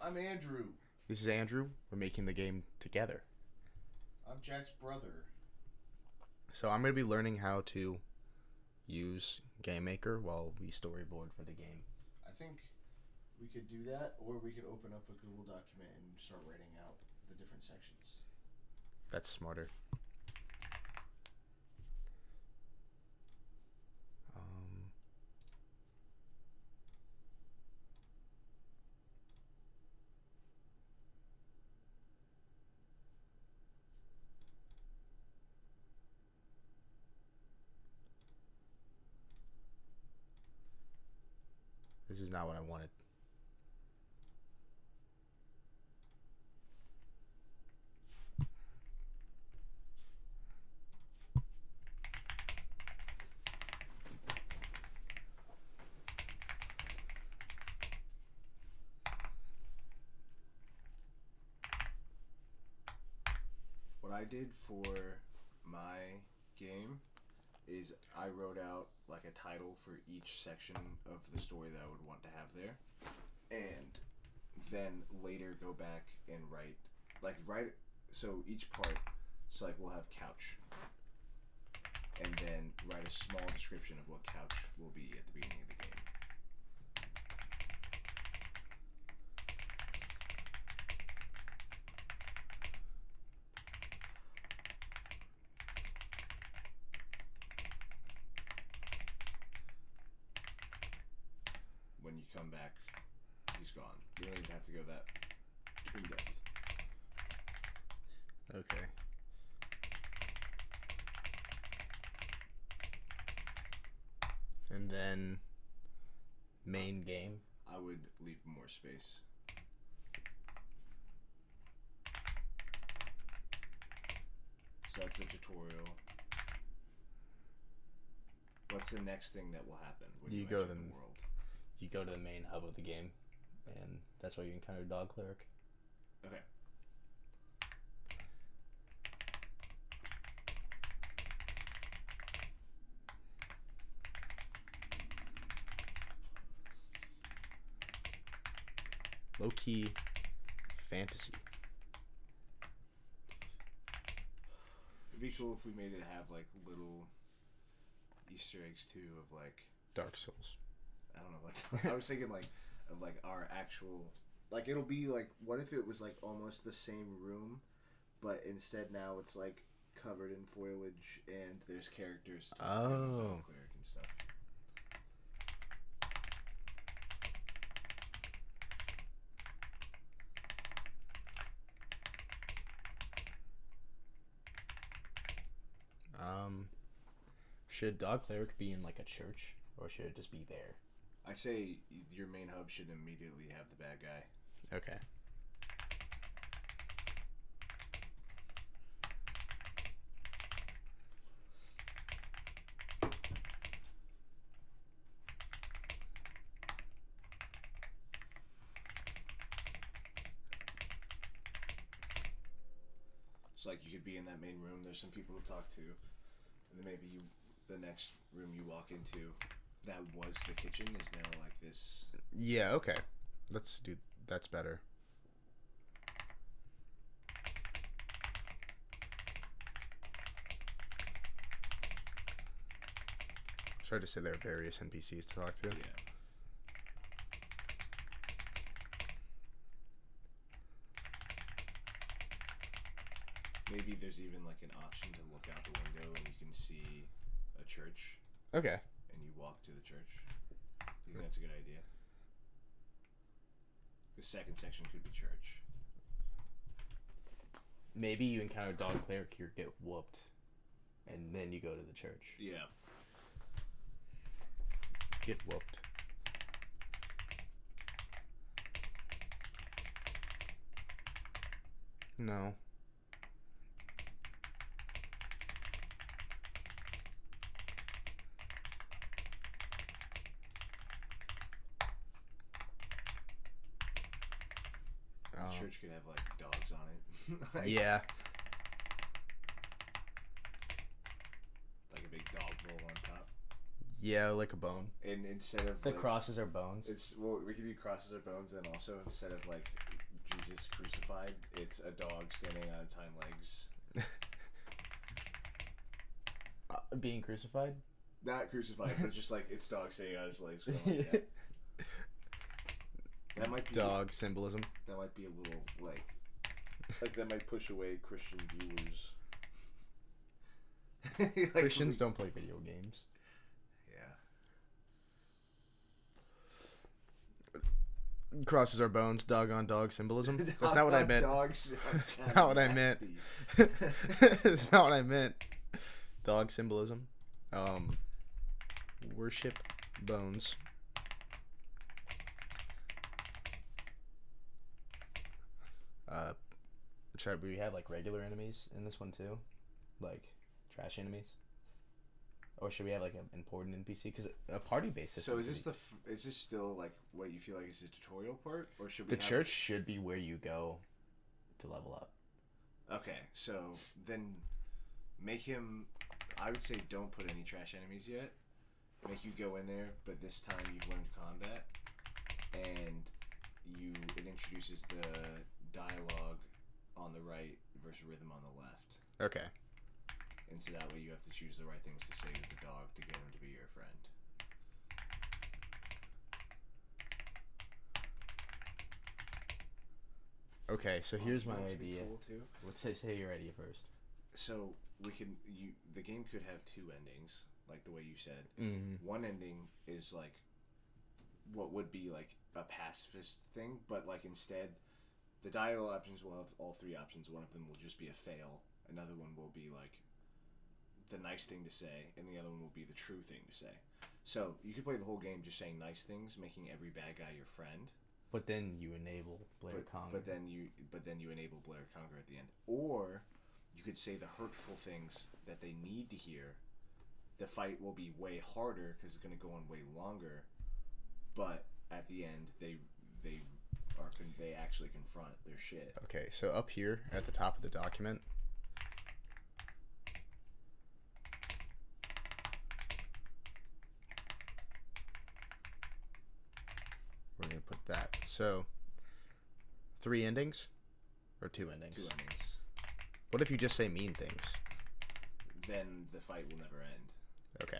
I'm Andrew. This is Andrew. We're making the game together. I'm Jack's brother. So I'm going to be learning how to use GameMaker while we storyboard for the game. I think we could do that, or we could open up a Google document and start writing out the different sections. That's smarter. This is not what I wanted. What I did for my game is I wrote out like a title for each section of the story that I would want to have there, and then later go back and write so each part. So like we'll have couch, and then write a small description of what couch will be at the beginning of the game. When you come back, he's gone. You don't even have to go that in depth. Okay. And then main game. I would leave more space. So that's the tutorial. What's the next thing that will happen when you go enter to the world? You go to the main hub of the game, and that's where you encounter Dog Cleric. Okay. Low-key fantasy. It'd be cool if we made it have like little Easter eggs too of like Dark Souls. I don't know what I was thinking like of like our actual like it'll be like what if it was like almost the same room, but instead now it's like covered in foliage and there's characters talking about cleric and stuff. Should Dog Cleric be in like a church, or should it just be there? I say your main hub should immediately have the bad guy. Okay. So like you could be in that main room. There's some people to talk to, and then maybe the next room you walk into, that was the kitchen, is now like this. Yeah. Okay. Let's do. That's better. Sorry to say there are various NPCs to talk to. Yeah. Maybe there's even like an option to look out the window and you can see a church. Okay. And you walk to the church. I think that's a good idea. The second section could be church. Maybe you encounter Dog Cleric here, get whooped, and then you go to the church. Yeah. Get whooped. No. The church could have like dogs on it. Like, Yeah. Like a big dog bowl on top. Yeah, like a bone. And instead of The like, crosses are bones. we could do crosses or bones, and also instead of like Jesus crucified, it's a dog standing on its hind legs. Being crucified? Not crucified, but just like it's dog standing on his legs. Going like that. That might be dog symbolism. That might be a little like that might push away Christian viewers. Like, Christians don't play video games. Yeah. Crosses are bones. Dog on dog symbolism. That's not what I meant. Dogs. That's not what I meant. That's not what I meant. Dog symbolism. Worship bones. Should we have like regular enemies in this one too, like trash enemies, or should we have like an important NPC? Because a party basis. So is this is this still like what you feel like is the tutorial part, or should we? The church should be where you go to level up. Okay, so then make him. I would say don't put any trash enemies yet. Make you go in there, but this time you've learned combat, and it introduces the dialogue on the right versus rhythm on the left. Okay. And so that way you have to choose the right things to say to the dog to get him to be your friend. Okay, so here's my idea. Cool too. Let's say your idea first. So the game could have two endings, like the way you said. Mm-hmm. One ending is like what would be like a pacifist thing, but like instead the dialogue options will have all three options. One of them will just be a fail. Another one will be like the nice thing to say, and the other one will be the true thing to say. So you could play the whole game just saying nice things, making every bad guy your friend. But then you enable Blair Conker. But then you enable Blair Conker at the end. Or you could say the hurtful things that they need to hear. The fight will be way harder because it's going to go on way longer. But at the end, they actually confront their shit. Okay, so up here at the top of the document, we're going to put that. So 3 endings or 2 endings? 2 endings. What if you just say mean things? Then the fight will never end. Okay.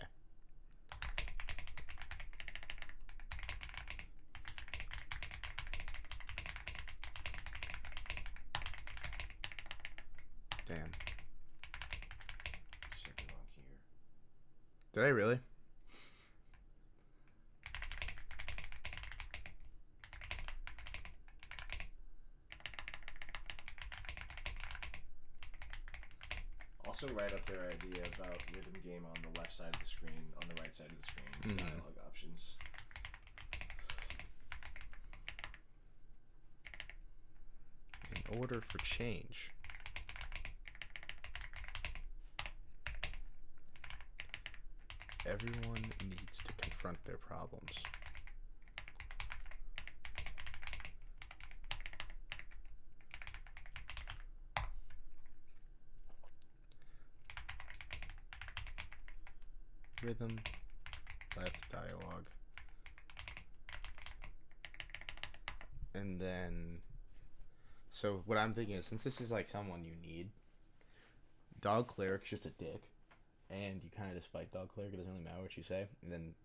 Damn. You said the wrong key here. Did I really? Also write up their idea about rhythm game on the left side of the screen, on the right side of the screen, dialogue options. In order for change, everyone needs to confront their problems. Rhythm, left dialogue. And then, so what I'm thinking is, since this is like someone you need, Dog Cleric's just a dick, and you kind of just fight Dog Cleric, it doesn't really matter what you say, and then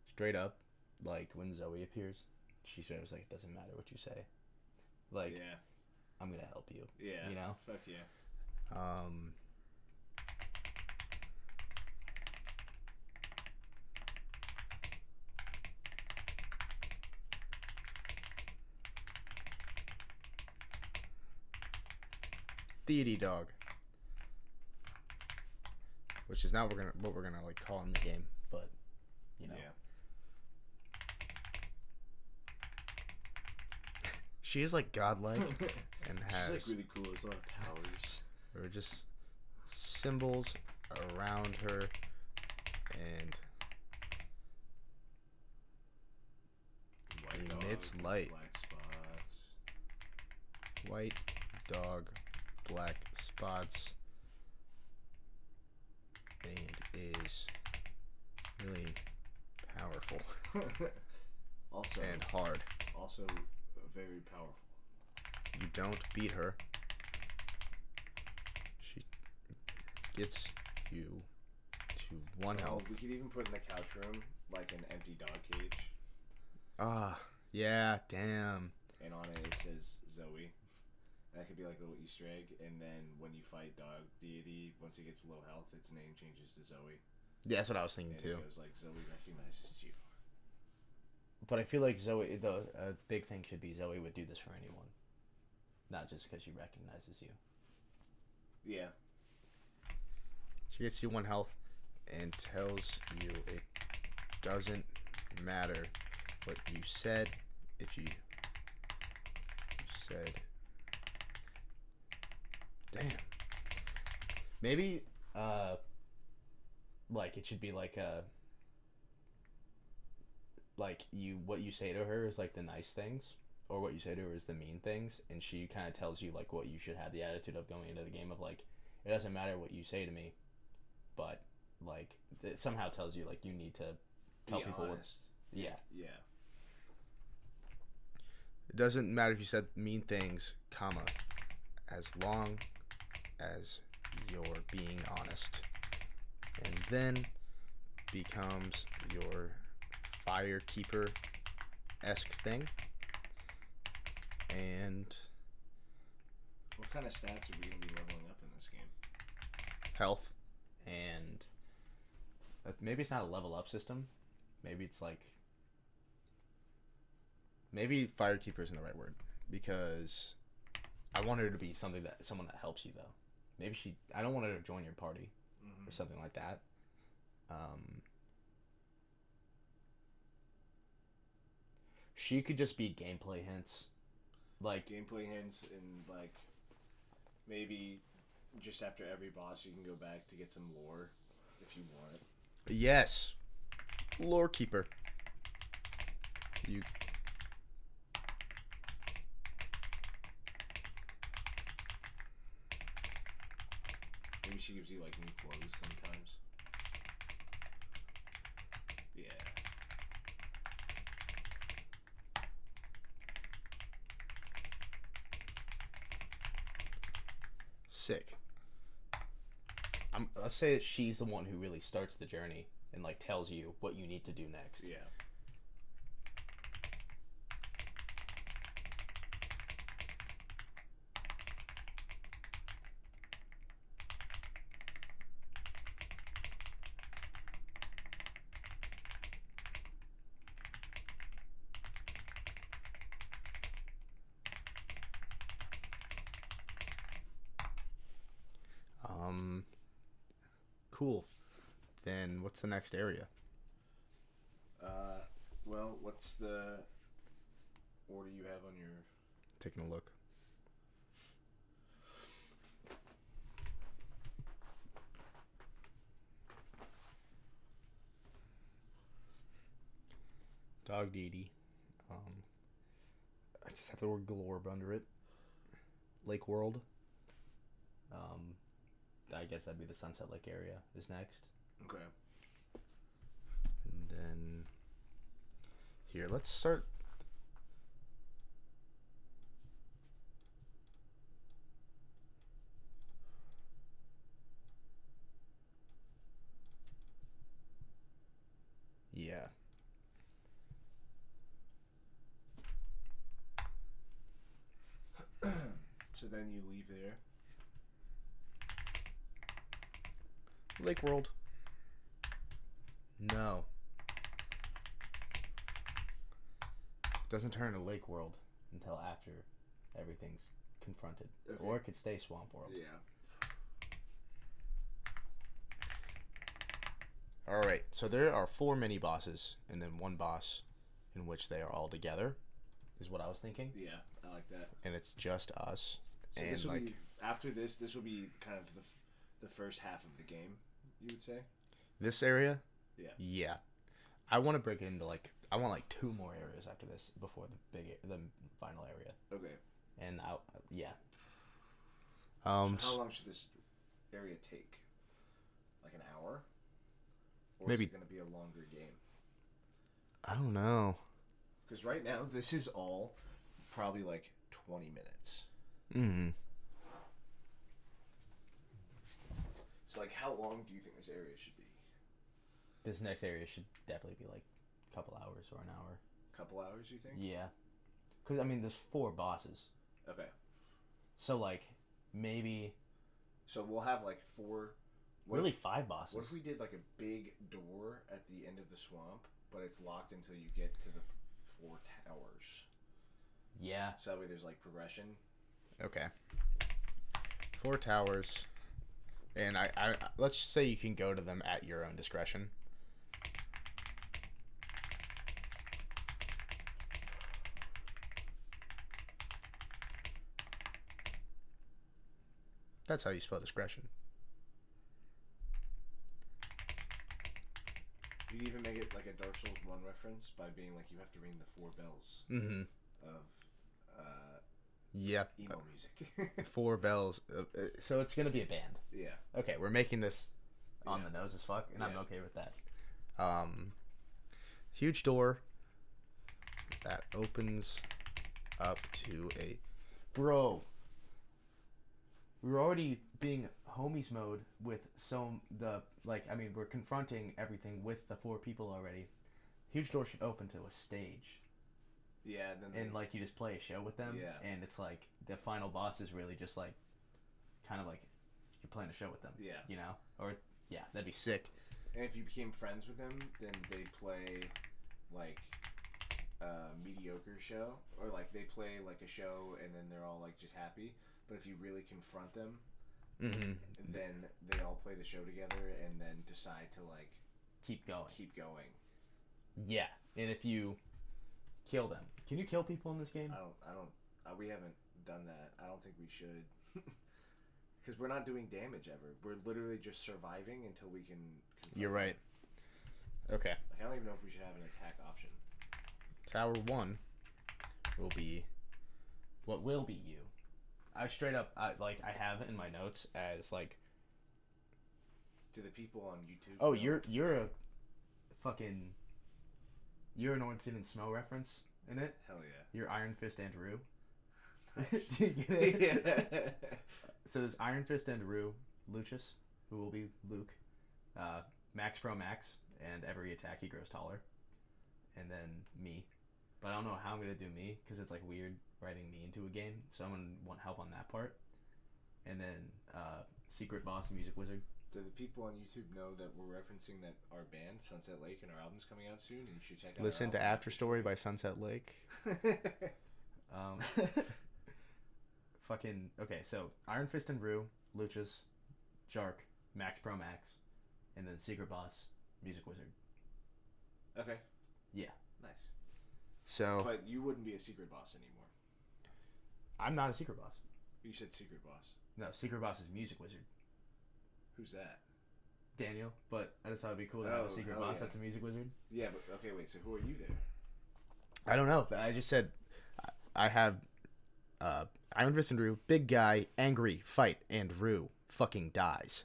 straight up, like, when Zoe appears, she sort of was like, it doesn't matter what you say. Like, yeah. I'm gonna help you. Yeah. You know? Fuck yeah. Deity Dog, which is not what we're gonna like call in the game, but you know, she is like godlike and has she's like really cool. There's a lot of powers. There are just symbols around her, and White dog, emits light. black spots. White dog, black spots, and is really powerful also, and hard. also very powerful. You don't beat her. She gets you to 1 health. We could even put in the couch room like an empty dog cage, Ah, yeah, damn. and on it says Zoe. And that could be like a little Easter egg. And then when you fight Dog Deity, once he gets low health, its name changes to Zoe. Yeah, that's what I was thinking And too. it goes like, Zoe recognizes you. But I feel like Zoe, the big thing should be Zoe would do this for anyone, not just because she recognizes you. Yeah. She gets you 1 health and tells you it doesn't matter what you said. If you said, damn. Maybe, like it should be like what you say to her is like the nice things, or what you say to her is the mean things, and she kind of tells you like what you should have the attitude of going into the game of like, it doesn't matter what you say to me, but like it somehow tells you like you need to tell Be people honest. Yeah. It doesn't matter if you said mean things, comma, as long as you're being honest. And then becomes your firekeeper-esque thing. And What kind of stats are we going to be leveling up in this game? health, and maybe it's not a level up system. Maybe it's like, maybe firekeeper isn't the right word, because I want her to be someone that helps you though. Maybe I don't want her to join your party or something like that. She could just be gameplay hints, like Gameplay hints, and like maybe just after every boss you can go back to get some lore if you want. yes, lore keeper. You Maybe she gives you like new clothes sometimes. Yeah. sick. Let's say that she's the one who really starts the journey and like tells you what you need to do next. Yeah. Cool. Then what's the next area? Well, what's the order you have on your... Taking a look. Dog Deity. I just have the word Glorb under it. Lake World. I guess that'd be the Sunset Lake area is next. Okay. And then here, let's start. Yeah. So then you leave there. Lake World. No. Doesn't turn to Lake World until after everything's confronted. Okay. Or it could stay Swamp World. Yeah. Alright, so there are 4 mini bosses and then 1 boss in which they are all together, is what I was thinking. Yeah, I like that. And it's just us. So and this will like be, after this will be kind of the first half of the game, you would say? this area? Yeah. Yeah. I want to break it into like, I want like 2 more areas after this before the final area. Okay. And yeah. So how long should this area take? Like an hour? Or Maybe. is it going to be a longer game? I don't know. Because right now, this is all probably like 20 minutes. Mm-hmm. So, like, how long do you think this area should be? This next area should definitely be like a couple hours or an hour. Couple hours, you think? Yeah. Because, I mean, there's 4 bosses. Okay. So, like, maybe... So we'll have, like, 4... Really 5 bosses. What if we did, like, a big door at the end of the swamp, but it's locked until you get to the 4 towers? Yeah. So that way there's, like, progression. Okay. 4 towers. And I let's just say you can go to them at your own discretion. That's how you spell discretion. You'd even make it like a Dark Souls 1 reference by being like, you have to ring the 4 bells of yeah, emo music. 4 bells. So it's gonna be a band. Yeah. Okay, we're making this on the nose as fuck, and I'm okay with that. Huge door that opens up to a... Bro, we're already being homies mode with we're confronting everything with the 4 people already. Huge door should open to a stage. Yeah, and like you just play a show with them. Yeah. And it's like the final boss is really just like kind of like you're playing a show with them. Yeah. You know? Or yeah, that'd be sick. And if you became friends with them, then they play like a mediocre show, or like they play like a show and then they're all like just happy. But if you really confront them, then they all play the show together and then decide to like keep going. Yeah, and if you kill them, can you kill people in this game? We haven't done that. I don't think we should. Because we're not doing damage ever. We're literally just surviving until we can... You're right. Okay. Like, I don't even know if we should have an attack option. Tower 1 will be... What will be you? I straight up... I have it in my notes as, like... Do the people on YouTube... Oh, know? You're a fucking... You're an Ornstein and Snow reference in it? Hell yeah. You're Iron Fist and Rue. Nice. Do you get it? Yeah. So there's Iron Fist and Rue, Lucius, who will be Luke, Max Pro Max, and every attack he grows taller, and then me. But I don't know how I'm gonna do me because it's like weird writing me into a game, so I'm gonna want help on that part. And then Secret Boss, Music Wizard. Do the people on YouTube know that we're referencing that our band Sunset Lake and our album's coming out soon, and you should check out. Listen to After Story by Sunset Lake. Fucking okay, so Iron Fist and Rue, Lucius, Jark, Max Pro Max, and then Secret Boss, Music Wizard. Okay. Yeah. Nice. So. But you wouldn't be a Secret Boss anymore. I'm not a Secret Boss. You said Secret Boss. No, Secret Boss is Music Wizard. Who's that? Daniel, but I just thought it'd be cool to have a Secret Boss that's a Music Wizard. Yeah, but okay, wait, so who are you there? I don't know. I just said I have Iron Fist and Rue, big guy, angry, fight, and Rue fucking dies.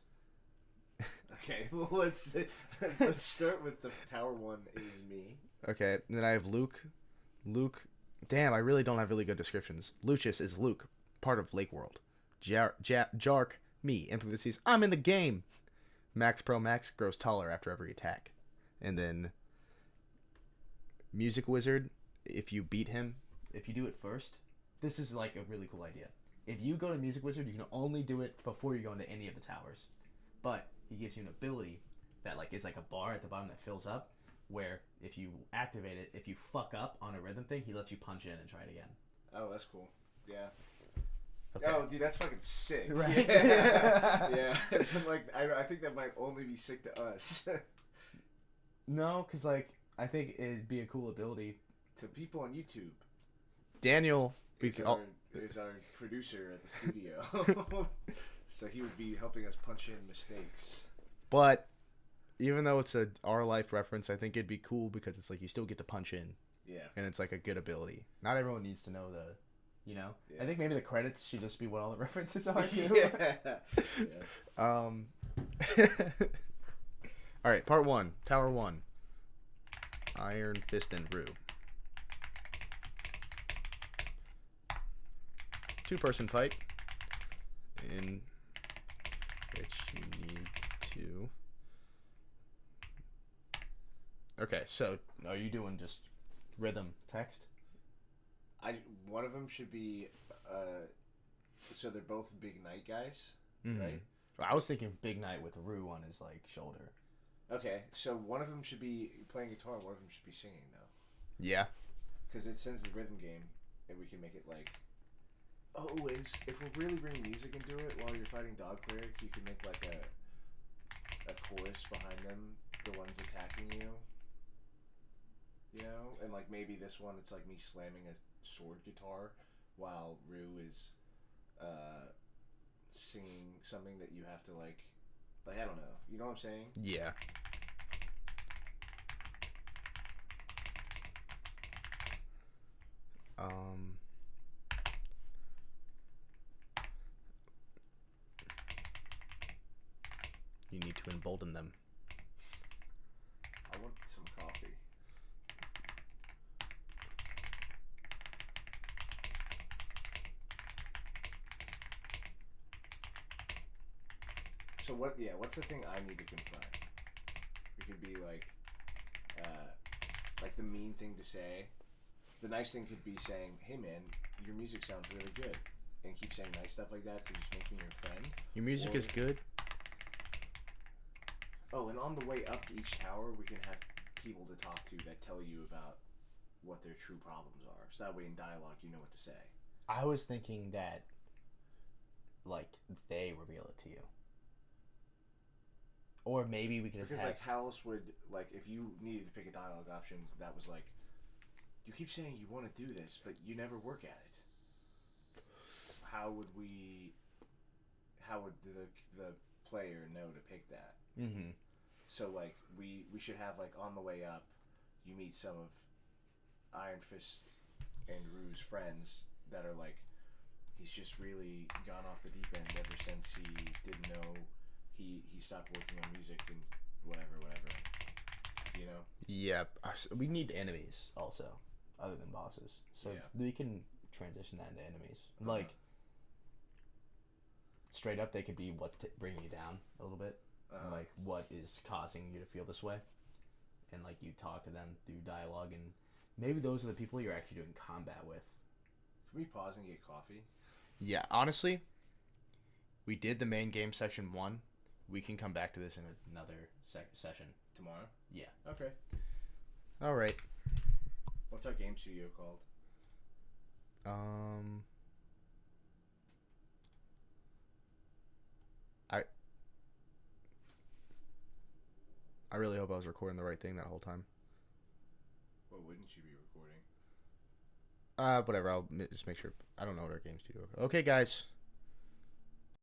Okay, well let's start with the Tower 1 is me. Okay, and then I have Luke. Damn, I really don't have really good descriptions. Lucius is Luke, part of Lake World. Jark, me, in parentheses, I'm in the game. Max Pro Max grows taller after every attack. And then Music Wizard, if you beat him, if you do it first, this is like a really cool idea. If you go to Music Wizard, you can only do it before you go into any of the towers. But he gives you an ability that like is like a bar at the bottom that fills up, where if you activate it, if you fuck up on a rhythm thing, he lets you punch in and try it again. Oh, that's cool. Yeah. Okay. Oh, dude, that's fucking sick. Right? Yeah. Yeah. Like, I think that might only be sick to us. No, because, like, I think it'd be a cool ability. To people on YouTube. Daniel is our producer at the studio. So he would be helping us punch in mistakes. But even though it's a our life reference, I think it'd be cool because it's like you still get to punch in. Yeah. And it's like a good ability. Not everyone needs to know the... You know, yeah. I think maybe the credits should just be what all the references are. Too. Yeah. All right, part 1, Tower 1. Iron Fist and Rue. 2-person fight in which you need to. Okay, so are you doing just rhythm text? One of them should be so they're both big knight guys, right? Well, I was thinking Big Knight with Rue on his like shoulder. Okay, so one of them should be playing guitar, one of them should be singing though. Yeah. Because it sends the rhythm game, and we can make it like. Oh, if we're really bringing music into it while you're fighting Dog Cleric, you can make like a chorus behind them, the ones attacking you. You know, and like maybe this one, it's like me slamming a sword guitar while Rue is singing something that you have to like I don't know. You know what I'm saying? Yeah. You need to embolden them. I want some coffee. So what? Yeah, what's the thing I need to confront? It could be like the mean thing to say. The nice thing could be saying, "Hey man, your music sounds really good," and keep saying nice stuff like that to just make me your friend. Your music is good. Oh, and on the way up to each tower, we can have people to talk to that tell you about what their true problems are. So that way, in dialogue, you know what to say. I was thinking that, like, they reveal it to you. Or maybe we could just Because, like, how else would, like, if you needed to pick a dialogue option that was like, you keep saying you want to do this, but you never work at it. How would the player know to pick that? Mm-hmm. So, like, we should have, like, on the way up, you meet some of Iron Fist and Rue's friends that are, like, he's just really gone off the deep end ever since he didn't know he stopped working on music and whatever, you know? Yeah, we need enemies also, other than bosses. So we can transition that into enemies. Like, straight up, they could be what's bringing you down a little bit. Like, what is causing you to feel this way? And, like, you talk to them through dialogue, and maybe those are the people you're actually doing combat with. Can we pause and get coffee? Yeah, honestly, we did the main game section 1. We can come back to this in another session. Tomorrow? Yeah. Okay. All right. What's our game studio called? I really hope I was recording the right thing that whole time. What wouldn't you be recording? Whatever. I'll just make sure. I don't know what our game studio. Okay, guys.